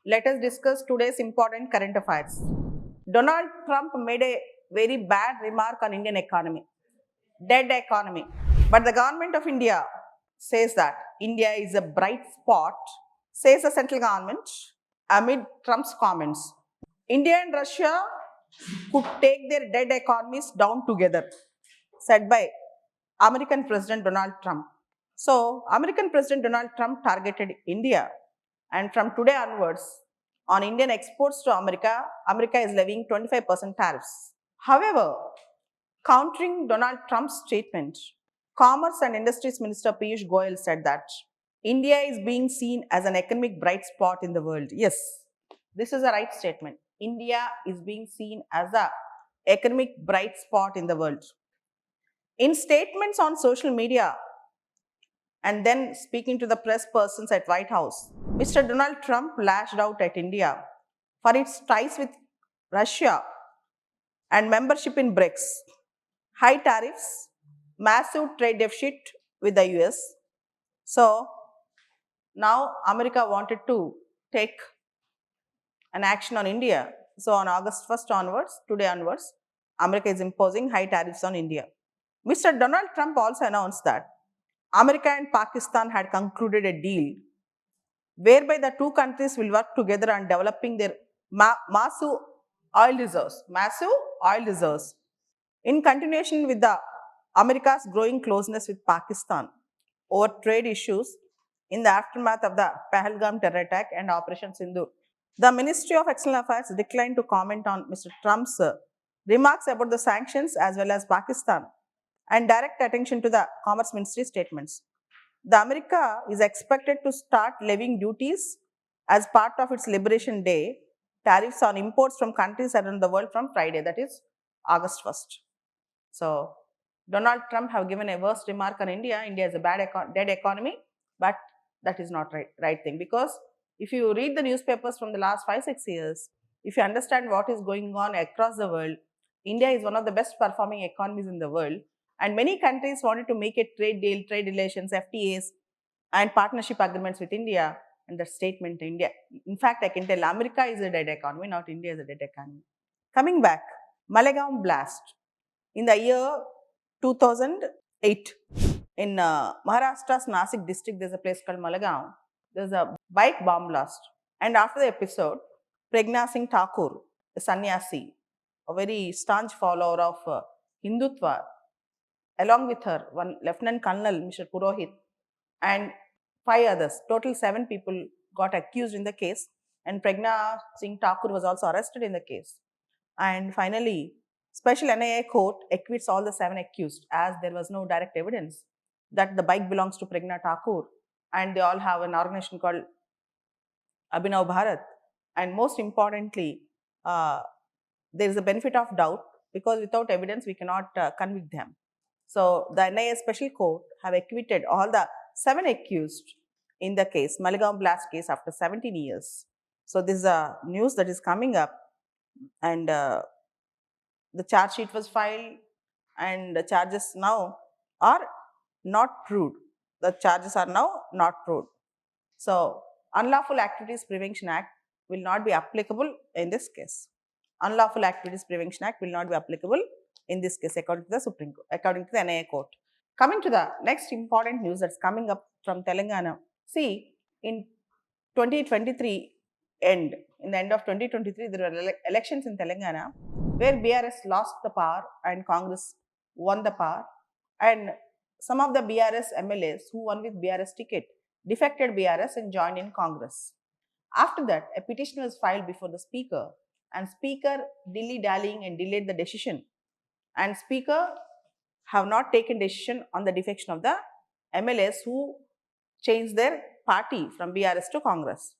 Let us discuss today's important current affairs. Donald Trump made a very bad remark on Indian economy, dead economy. But the government of India says that India is a bright spot, says the central government amid Trump's comments. India and Russia could take their dead economies down together, said by American President Donald Trump. So, American President Donald Trump targeted India, and from today onwards, on Indian exports to America, America is levying 25% tariffs. However, countering Donald Trump's statement, Commerce and Industries Minister Piyush Goyal said that India is being seen as an economic bright spot in the world. Yes, this is a right statement. India is being seen as a economic bright spot in the world. In statements on social media and then speaking to the press persons at White House, Mr. Donald Trump lashed out at India for its ties with Russia and membership in BRICS, high tariffs, massive trade deficit with the US. So now America wanted to take an action on India. So on August 1st onwards, today onwards, America is imposing high tariffs on India. Mr. Donald Trump also announced that America and Pakistan had concluded a deal whereby the two countries will work together on developing their massive oil reserves. Massive oil reserves. In continuation with the America's growing closeness with Pakistan over trade issues in the aftermath of the Pahalgam terror attack and Operation Sindoor, the Ministry of External Affairs declined to comment on Mr. Trump's remarks about the sanctions as well as Pakistan and direct attention to the Commerce Ministry statements. The America is expected to start levying duties as part of its Liberation Day tariffs on imports from countries around the world from Friday, that is August 1st. So, Donald Trump have given a worst remark on India. India is a dead economy, but that is not right thing, because if you read the newspapers from the last 5-6 years, if you understand what is going on across the world, India is one of the best performing economies in the world, and many countries wanted to make a trade deal, trade relations, FTAs, and partnership agreements with India. And the statement India, in fact, I can tell America is a dead economy, not India is a dead economy. Coming back, Malegaon blast in the year 2008 in Maharashtra's Nasik district. There's a place called Malegaon. There's a bike bomb blast, and after the episode, Pregna Singh Thakur, a sannyasi, a very staunch follower of Hindutva, along with her, one Lieutenant Colonel Mr. Purohit, and 5 others, total 7 people got accused in the case, and Pregna Singh Thakur was also arrested in the case. And finally, Special NIA court acquits all the 7 accused, as there was no direct evidence that the bike belongs to Pregna Thakur, and they all have an organization called Abhinav Bharat. And most importantly, there is a benefit of doubt, because without evidence we cannot convict them. So the NIA Special Court have acquitted all the 7 accused in the case, Malegaon blast case, after 17 years. So this is a news that is coming up, and the charge sheet was filed, and the charges now are not proved. The charges are now not proved. So Unlawful Activities Prevention Act will not be applicable in this case. Unlawful Activities Prevention Act will not be applicable in this case, according to the Supreme Court, according to the NIA court. Coming to the next important news that's coming up from Telangana. See, in 2023 end, in the end of 2023, there were elections in Telangana where BRS lost the power and Congress won the power, and some of the BRS MLAs who won with BRS ticket defected BRS and joined in Congress. After that, a petition was filed before the Speaker, and Speaker dilly-dallying and delayed the decision, and Speaker have not taken decision on the defection of the MLAs who changed their party from BRS to Congress.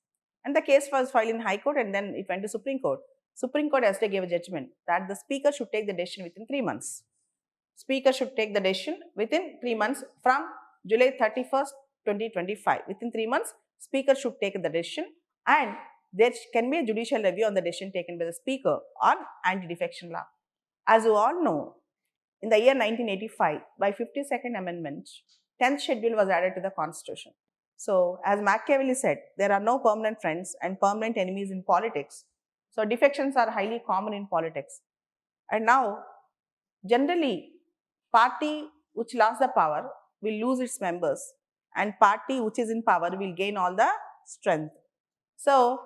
And the case was filed in High Court, and then it went to Supreme Court. Supreme Court yesterday gave a judgment that the Speaker should take the decision within 3 months. Speaker should take the decision within 3 months from July 31st, 2025. Within 3 months, Speaker should take the decision, and there can be a judicial review on the decision taken by the Speaker on anti-defection law. As you all know, in the year 1985, by 52nd Amendment, 10th schedule was added to the Constitution. So, as Machiavelli said, there are no permanent friends and permanent enemies in politics. So, defections are highly common in politics. And now, generally, party which lost the power will lose its members, and party which is in power will gain all the strength. So,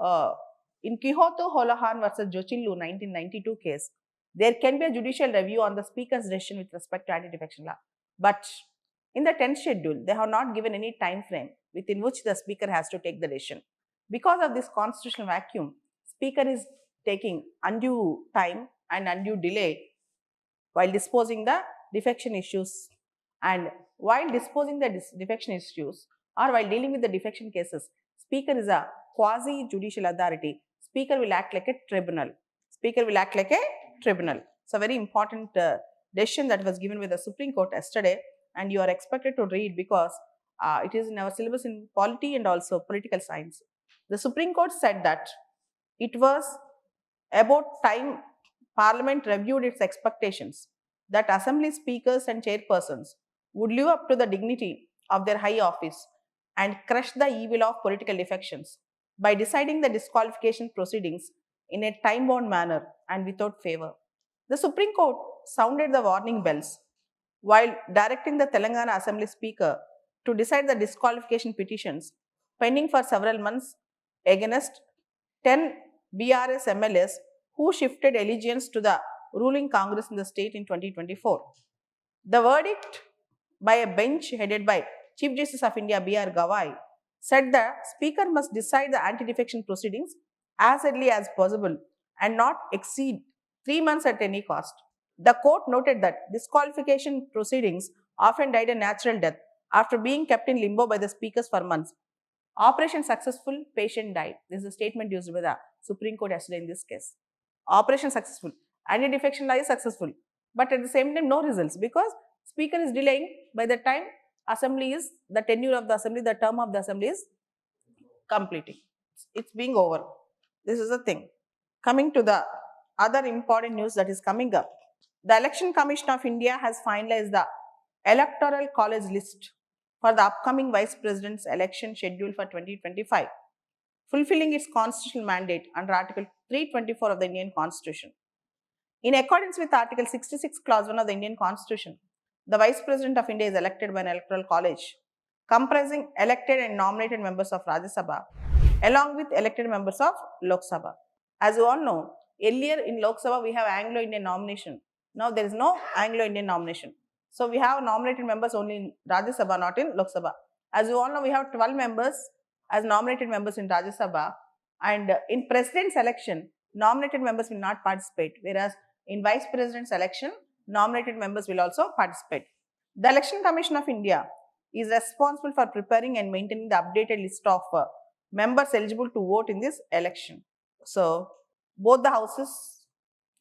uh, in Quixote Holohan versus Jochillu 1992 case, there can be a judicial review on the speaker's decision with respect to anti-defection law. But in the 10th schedule, they have not given any time frame within which the speaker has to take the decision. Because of this constitutional vacuum, speaker is taking undue time and undue delay while disposing the defection issues. And while disposing the defection issues or while dealing with the defection cases, speaker is a quasi judicial authority. Speaker will act like a tribunal. Speaker will act like a tribunal. It's a very important decision that was given with the Supreme Court yesterday, and you are expected to read because it is in our syllabus in polity and also political science. The Supreme Court said that it was about time Parliament reviewed its expectations that assembly speakers and chairpersons would live up to the dignity of their high office and crush the evil of political defections by deciding the disqualification proceedings in a time bound manner and without favor. The Supreme Court sounded the warning bells while directing the Telangana Assembly Speaker to decide the disqualification petitions pending for several months against 10 BRS MLAs who shifted allegiance to the ruling Congress in the state in 2024. The verdict by a bench headed by Chief Justice of India B.R. Gawai said the Speaker must decide the anti-defection proceedings as early as possible and not exceed 3 months at any cost. The court noted that disqualification proceedings often died a natural death after being kept in limbo by the speakers for months. Operation successful, patient died. This is a statement used by the Supreme Court yesterday in this case. Operation successful, anti-defection law is successful, but at the same time no results because speaker is delaying. By the time assembly is, the tenure of the assembly, the term of the assembly is completing. It's being over. This is the thing. Coming to the other important news that is coming up. The Election Commission of India has finalized the Electoral College list for the upcoming Vice President's election schedule for 2025, fulfilling its constitutional mandate under Article 324 of the Indian Constitution. In accordance with Article 66, Clause 1 of the Indian Constitution, the Vice President of India is elected by an electoral college comprising elected and nominated members of Rajya Sabha along with elected members of Lok Sabha. As you all know, earlier in Lok Sabha we have Anglo-Indian nomination. Now there is no Anglo-Indian nomination. So we have nominated members only in Rajya Sabha, not in Lok Sabha. As you all know, we have 12 members as nominated members in Rajya Sabha, and in President's election, nominated members will not participate, whereas in Vice President's election, nominated members will also participate. The Election Commission of India is responsible for preparing and maintaining the updated list of members eligible to vote in this election. So, both the houses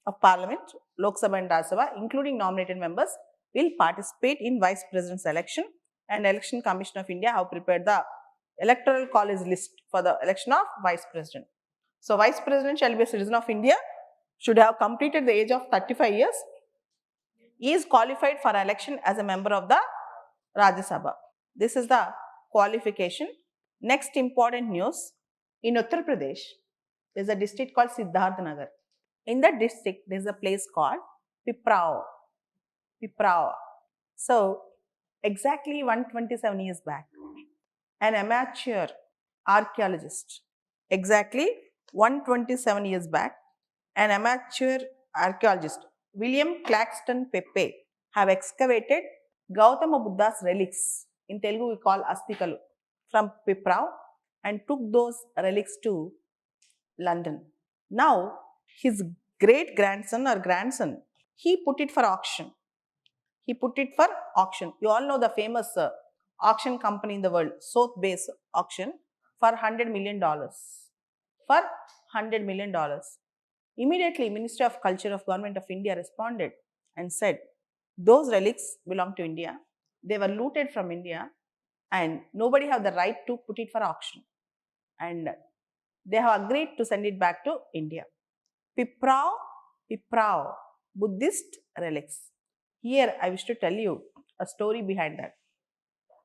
of Parliament, Lok Sabha and Rajya Sabha, including nominated members, will participate in Vice President's election, and Election Commission of India have prepared the Electoral College list for the election of Vice President. So, Vice President shall be a citizen of India, should have completed the age of 35 years, is qualified for election as a member of the Rajya Sabha. This is the qualification. Next important news, in Uttar Pradesh, there is a district called Siddharth Nagar. In that district, there is a place called Piprao. So, exactly 127 years back, an amateur archaeologist, exactly 127 years back, an amateur archaeologist, William Claxton Pepe, have excavated Gautama Buddha's relics, in Telugu we call Astikalu, from Piprao and took those relics to London. Now, his great grandson or grandson, he put it for auction. You all know the famous auction company in the world, Sotheby's auction, for $100 million. For $100 million. Immediately, Ministry of Culture of Government of India responded and said, those relics belong to India. They were looted from India and nobody have the right to put it for auction. And they have agreed to send it back to India. Piprao, Buddhist relics. Here I wish to tell you a story behind that.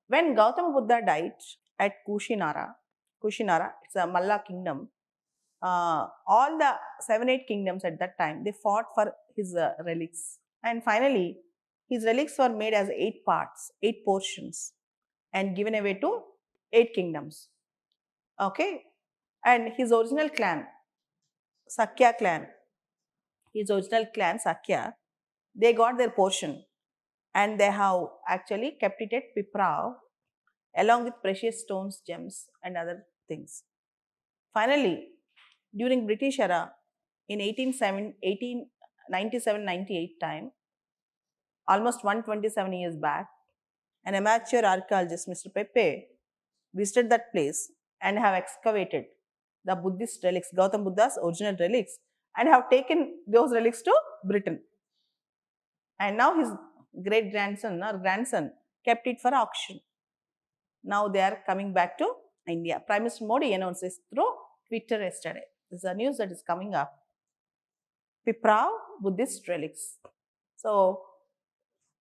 When Gautama Buddha died at Kushinara. Kushinara, it's a Malla kingdom. All the 7-8 kingdoms at that time, they fought for his relics. And finally, his relics were made as 8 parts, 8 portions, and given away to 8 kingdoms. Okay? And his original clan, Sakya clan, Sakya, they got their portion and they have actually kept it at Piprao along with precious stones, gems, and other things. Finally, during British era, in 1897-98 time, almost 127 years back, an amateur archaeologist, Mr. Pepe, visited that place and have excavated the Buddhist relics, Gautam Buddha's original relics, and have taken those relics to Britain. And now his great grandson or grandson kept it for auction. Now they are coming back to India. Prime Minister Modi announced this through Twitter yesterday. This is a news that is coming up. Piprao Buddhist relics. So,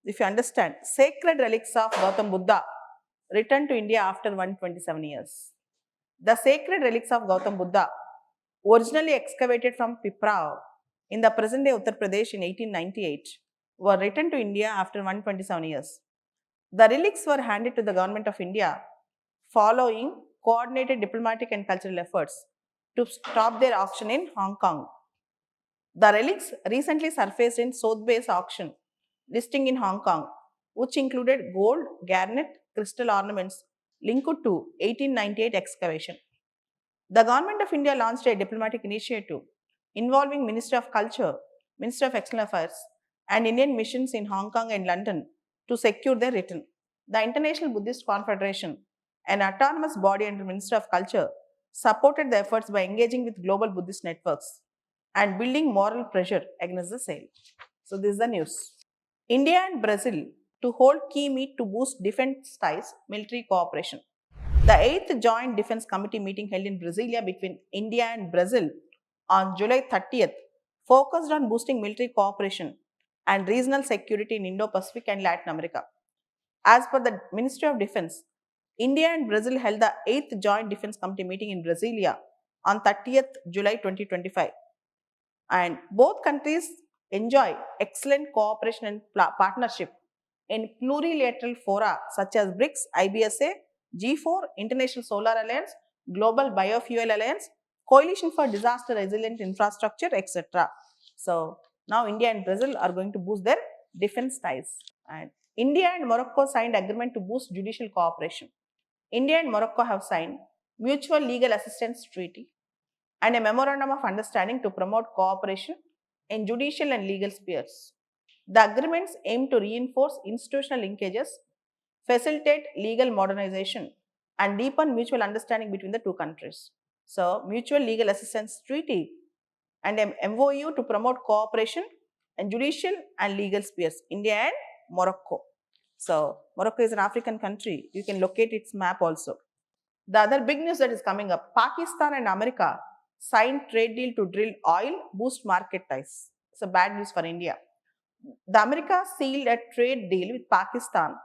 if you understand, sacred relics of Gautam Buddha returned to India after 127 years. The sacred relics of Gautam Buddha, originally excavated from Piprao in the present-day Uttar Pradesh in 1898, were returned to India after 127 years. The relics were handed to the Government of India following coordinated diplomatic and cultural efforts to stop their auction in Hong Kong. The relics recently surfaced in Sotheby's auction listing in Hong Kong, which included gold, garnet, crystal ornaments linked to 1898 excavation. The Government of India launched a diplomatic initiative involving Ministry of Culture, Ministry of External Affairs, and Indian missions in Hong Kong and London to secure their return. The International Buddhist Confederation, an autonomous body under Ministry of Culture, supported the efforts by engaging with global Buddhist networks and building moral pressure against the sale. So, this is the news. India and Brazil to hold key meet to boost defense ties, military cooperation. The 8th Joint Defense Committee meeting held in Brasilia between India and Brazil on July 30th focused on boosting military cooperation and regional security in Indo-Pacific and Latin America. As per the Ministry of Defense, India and Brazil held the 8th Joint Defense Committee meeting in Brasilia on 30th July 2025. And both countries enjoy excellent cooperation and partnership in plurilateral fora such as BRICS, IBSA, G4, International Solar Alliance, Global Biofuel Alliance, Coalition for Disaster Resilient Infrastructure, etc. So, now India and Brazil are going to boost their defense ties. And India and Morocco signed agreement to boost judicial cooperation. India and Morocco have signed Mutual Legal Assistance Treaty and a Memorandum of Understanding to promote cooperation in judicial and legal spheres. The agreements aim to reinforce institutional linkages, facilitate legal modernization, and deepen mutual understanding between the two countries. So, Mutual Legal Assistance Treaty and an MOU to promote cooperation in judicial and legal spheres, India and Morocco. So, Morocco is an African country. You can locate its map also. The other big news that is coming up, Pakistan and America signed trade deal to drill oil, boost market ties. So, bad news for India. The America sealed a trade deal with Pakistan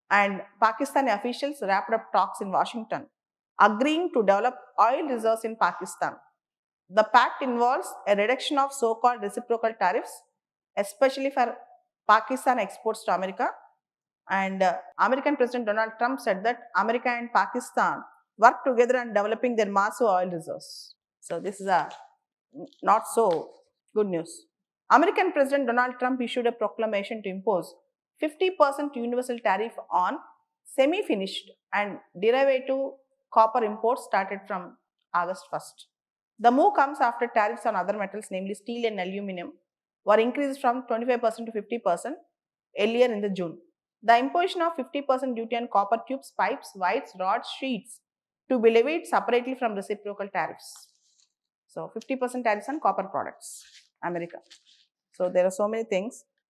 and Pakistani officials wrapped up talks in Washington, agreeing to develop oil reserves in Pakistan. The pact involves a reduction of so-called reciprocal tariffs, especially for Pakistan exports to America. And American President Donald Trump said that America and Pakistan work together on developing their massive oil reserves. So this is a not so good news. American President Donald Trump issued a proclamation to impose 50% universal tariff on semi-finished and derivative copper imports started from August 1st. The move comes after tariffs on other metals, namely steel and aluminum, were increased from 25% to 50% earlier in the June. The imposition of 50% duty on copper tubes, pipes, wires, rods, sheets to be levied separately from reciprocal tariffs. So 50% tariffs on copper products, America. So there are so many things.